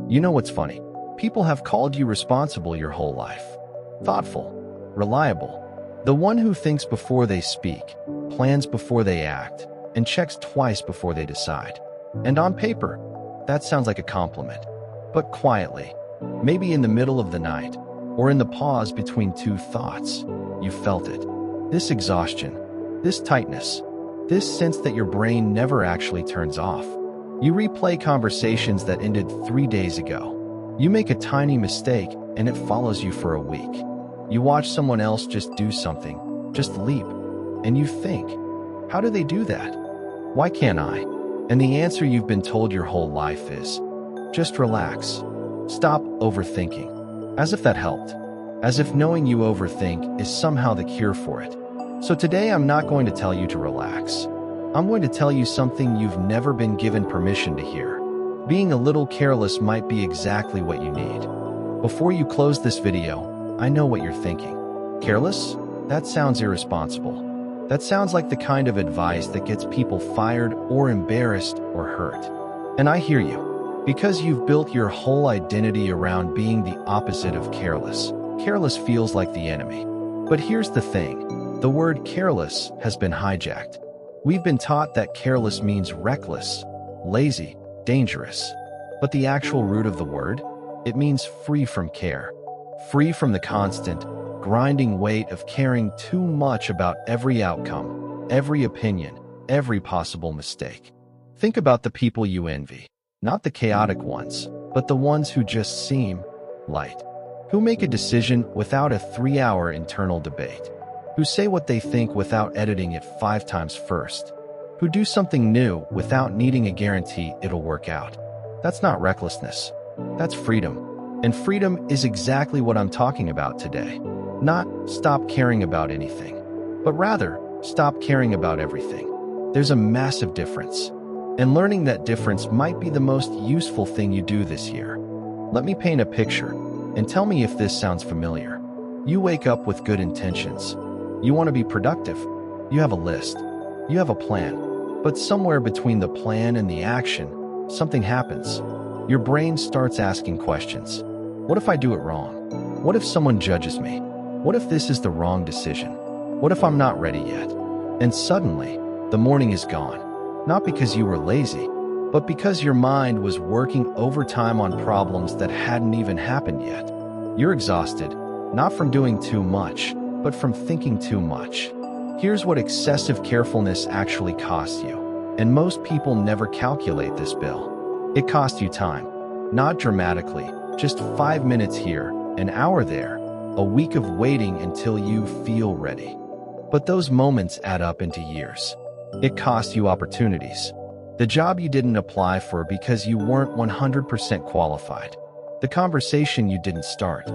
You know what's funny? People have called you responsible your whole life. Thoughtful, reliable, the one who thinks before they speak, plans before they act, and checks twice before they decide. And on paper, that sounds like a compliment. But quietly, maybe in the middle of the night, or in the pause between two thoughts, you felt it. This exhaustion, this tightness, this sense that your brain never actually turns off. You replay conversations that ended 3 days ago. You make a tiny mistake and it follows you for a week. You watch someone else just do something, just leap, and you think, how do they do that? Why can't I? And the answer you've been told your whole life is, just relax. Stop overthinking. As if that helped. As if knowing you overthink is somehow the cure for it. So today I'm not going to tell you to relax. I'm going to tell you something you've never been given permission to hear. Being a little careless might be exactly what you need. Before you close this video, I know what you're thinking. Careless? That sounds irresponsible. That sounds like the kind of advice that gets people fired or embarrassed or hurt. And I hear you. Because you've built your whole identity around being the opposite of careless. Careless feels like the enemy. But here's the thing. The word careless has been hijacked. We've been taught that careless means reckless, lazy, dangerous. But the actual root of the word? It means free from care. Free from the constant, grinding weight of caring too much about every outcome, every opinion, every possible mistake. Think about the people you envy. Not the chaotic ones, but the ones who just seem light. Who make a decision without a 3-hour internal debate. Who say what they think without editing it 5 times first. Who do something new without needing a guarantee it'll work out. That's not recklessness. That's freedom. And freedom is exactly what I'm talking about today. Not stop caring about anything, but rather stop caring about everything. There's a massive difference. And learning that difference might be the most useful thing you do this year. Let me paint a picture, and tell me if this sounds familiar. You wake up with good intentions. You want to be productive. You have a list. You have a plan. But somewhere between the plan and the action, something happens. Your brain starts asking questions. What if I do it wrong? What if someone judges me? What if this is the wrong decision? What if I'm not ready yet? And suddenly, the morning is gone. Not because you were lazy, but because your mind was working overtime on problems that hadn't even happened yet. You're exhausted, not from doing too much, but from thinking too much. Here's what excessive carefulness actually costs you. And most people never calculate this bill. It costs you time. Not dramatically, just 5 minutes here, an hour there, a week of waiting until you feel ready. But those moments add up into years. It costs you opportunities. The job you didn't apply for because you weren't 100% qualified. The conversation you didn't start.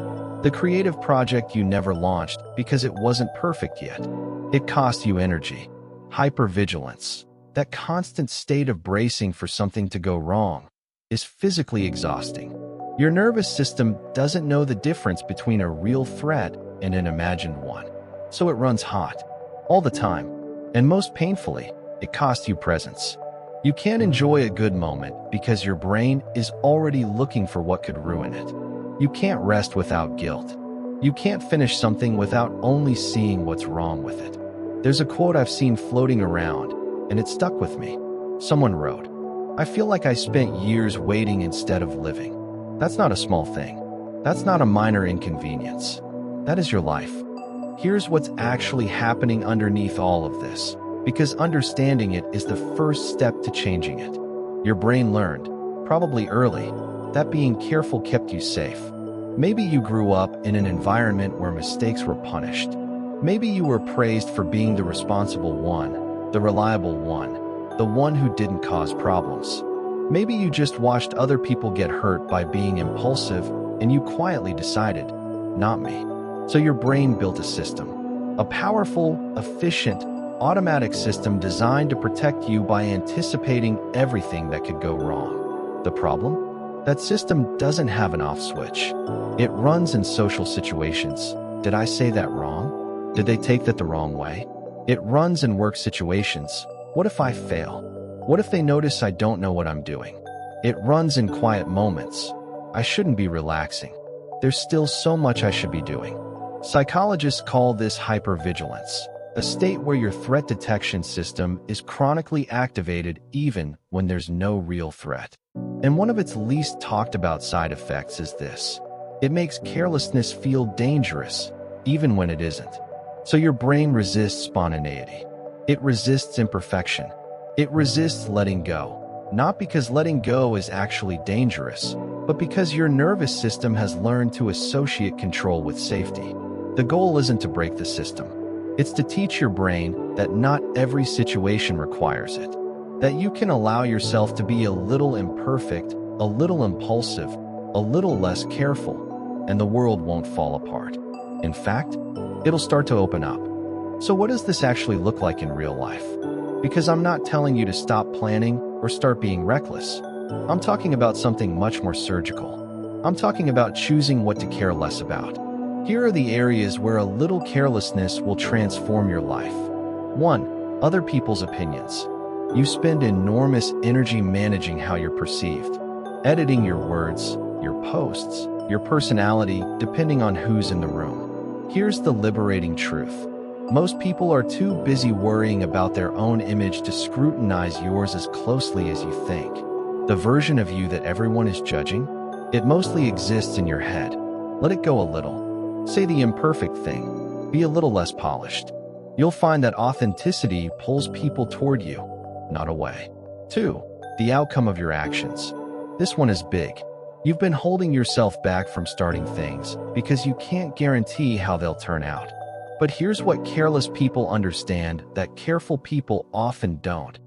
The creative project you never launched because it wasn't perfect yet. It cost you energy, hypervigilance. That constant state of bracing for something to go wrong is physically exhausting. Your nervous system doesn't know the difference between a real threat and an imagined one. So it runs hot, all the time. And most painfully, it costs you presence. You can't enjoy a good moment because your brain is already looking for what could ruin it. You can't rest without guilt. You can't finish something without only seeing what's wrong with it. There's a quote I've seen floating around, and it stuck with me. Someone wrote, "I feel like I spent years waiting instead of living." That's not a small thing. That's not a minor inconvenience. That is your life. Here's what's actually happening underneath all of this, because understanding it is the first step to changing it. Your brain learned, probably early, that being careful kept you safe. Maybe you grew up in an environment where mistakes were punished. Maybe you were praised for being the responsible one, the reliable one, the one who didn't cause problems. Maybe you just watched other people get hurt by being impulsive, and you quietly decided, not me. So your brain built a system, a powerful, efficient, automatic system designed to protect you by anticipating everything that could go wrong. The problem? That system doesn't have an off switch. It runs in social situations. Did I say that wrong? Did they take that the wrong way? It runs in work situations. What if I fail? What if they notice I don't know what I'm doing? It runs in quiet moments. I shouldn't be relaxing. There's still so much I should be doing. Psychologists call this hypervigilance, a state where your threat detection system is chronically activated even when there's no real threat. And one of its least talked about side effects is this. It makes carelessness feel dangerous, even when it isn't. So your brain resists spontaneity. It resists imperfection. It resists letting go, not because letting go is actually dangerous, but because your nervous system has learned to associate control with safety. The goal isn't to break the system. It's to teach your brain that not every situation requires it, that you can allow yourself to be a little imperfect, a little impulsive, a little less careful, and the world won't fall apart. In fact, it'll start to open up. So what does this actually look like in real life? Because I'm not telling you to stop planning or start being reckless. I'm talking about something much more surgical. I'm talking about choosing what to care less about. Here are the areas where a little carelessness will transform your life. 1. Other people's opinions. You spend enormous energy managing how you're perceived, editing your words, your posts, your personality, depending on who's in the room. Here's the liberating truth. Most people are too busy worrying about their own image to scrutinize yours as closely as you think. The version of you that everyone is judging, it mostly exists in your head. Let it go a little. Say the imperfect thing. Be a little less polished. You'll find that authenticity pulls people toward you, not away. 2. The outcome of your actions. This one is big. You've been holding yourself back from starting things because you can't guarantee how they'll turn out. But here's what careless people understand that careful people often don't.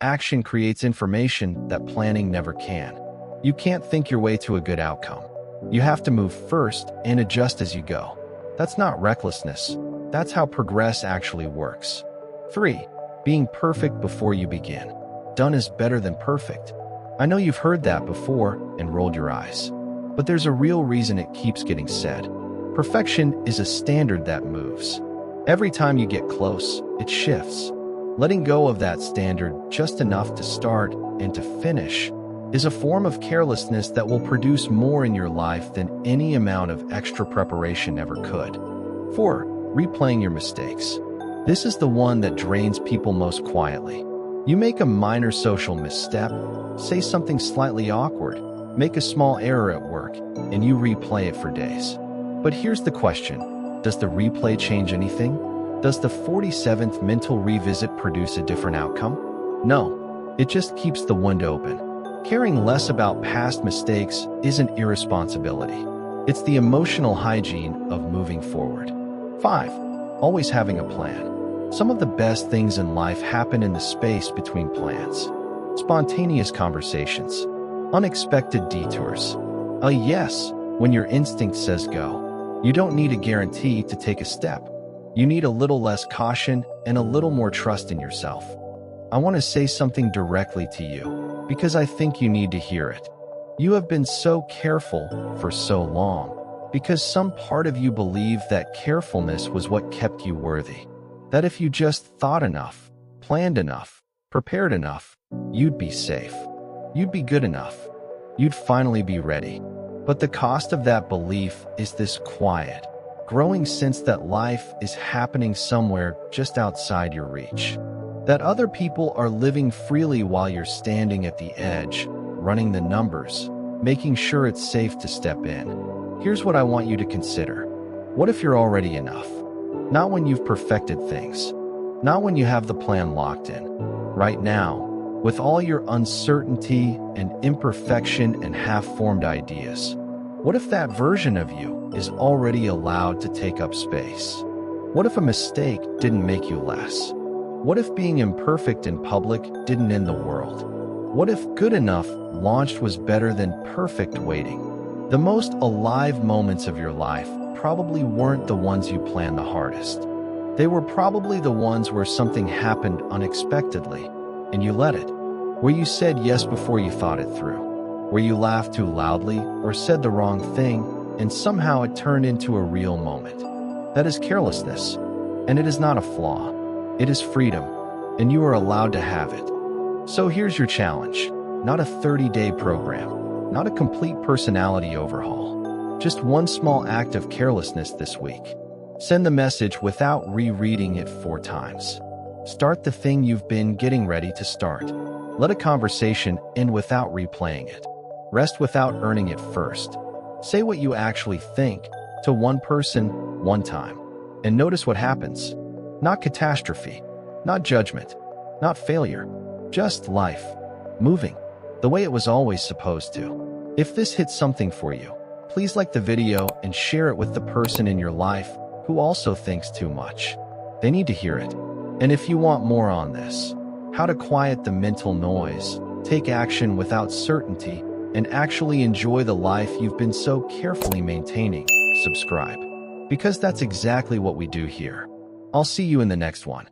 Action creates information that planning never can. You can't think your way to a good outcome. You have to move first and adjust as you go. That's not recklessness. That's how progress actually works. 3. Being perfect before you begin. Done is better than perfect. I know you've heard that before and rolled your eyes. But there's a real reason it keeps getting said. Perfection is a standard that moves. Every time you get close, it shifts. Letting go of that standard just enough to start and to finish is a form of carelessness that will produce more in your life than any amount of extra preparation ever could. 4. Replaying your mistakes. This is the one that drains people most quietly. You make a minor social misstep, say something slightly awkward, make a small error at work, and you replay it for days. But here's the question. Does the replay change anything? Does the 47th mental revisit produce a different outcome? No, it just keeps the window open. Caring less about past mistakes isn't irresponsibility. It's the emotional hygiene of moving forward. 5. Always having a plan. Some of the best things in life happen in the space between plans. Spontaneous conversations, unexpected detours, a yes when your instinct says go. You don't need a guarantee to take a step. You need a little less caution and a little more trust in yourself. I want to say something directly to you, because I think you need to hear it. You have been so careful for so long, because some part of you believed that carefulness was what kept you worthy. That if you just thought enough, planned enough, prepared enough, you'd be safe. You'd be good enough. You'd finally be ready. But the cost of that belief is this quiet, growing sense that life is happening somewhere just outside your reach. That other people are living freely while you're standing at the edge, running the numbers, making sure it's safe to step in. Here's what I want you to consider. What if you're already enough? Not when you've perfected things. Not when you have the plan locked in. Right now, with all your uncertainty and imperfection and half-formed ideas. What if that version of you is already allowed to take up space? What if a mistake didn't make you less? What if being imperfect in public didn't end the world? What if good enough launched was better than perfect waiting? The most alive moments of your life probably weren't the ones you planned the hardest. They were probably the ones where something happened unexpectedly, and you let it. Where you said yes before you thought it through. Where you laughed too loudly or said the wrong thing, and somehow it turned into a real moment. That is carelessness, and it is not a flaw. It is freedom, and you are allowed to have it. So here's your challenge, not a 30-day program. not a complete personality overhaul. Just one small act of carelessness this week. Send the message without rereading it 4 times. Start the thing you've been getting ready to start. Let a conversation end without replaying it. Rest without earning it first. Say what you actually think to one person, one time. And notice what happens. Not catastrophe. Not judgment. Not failure. Just life. Moving. The way it was always supposed to. If this hits something for you, please like the video and share it with the person in your life who also thinks too much. They need to hear it. And if you want more on this, how to quiet the mental noise, take action without certainty, and actually enjoy the life you've been so carefully maintaining, subscribe. Because that's exactly what we do here. I'll see you in the next one.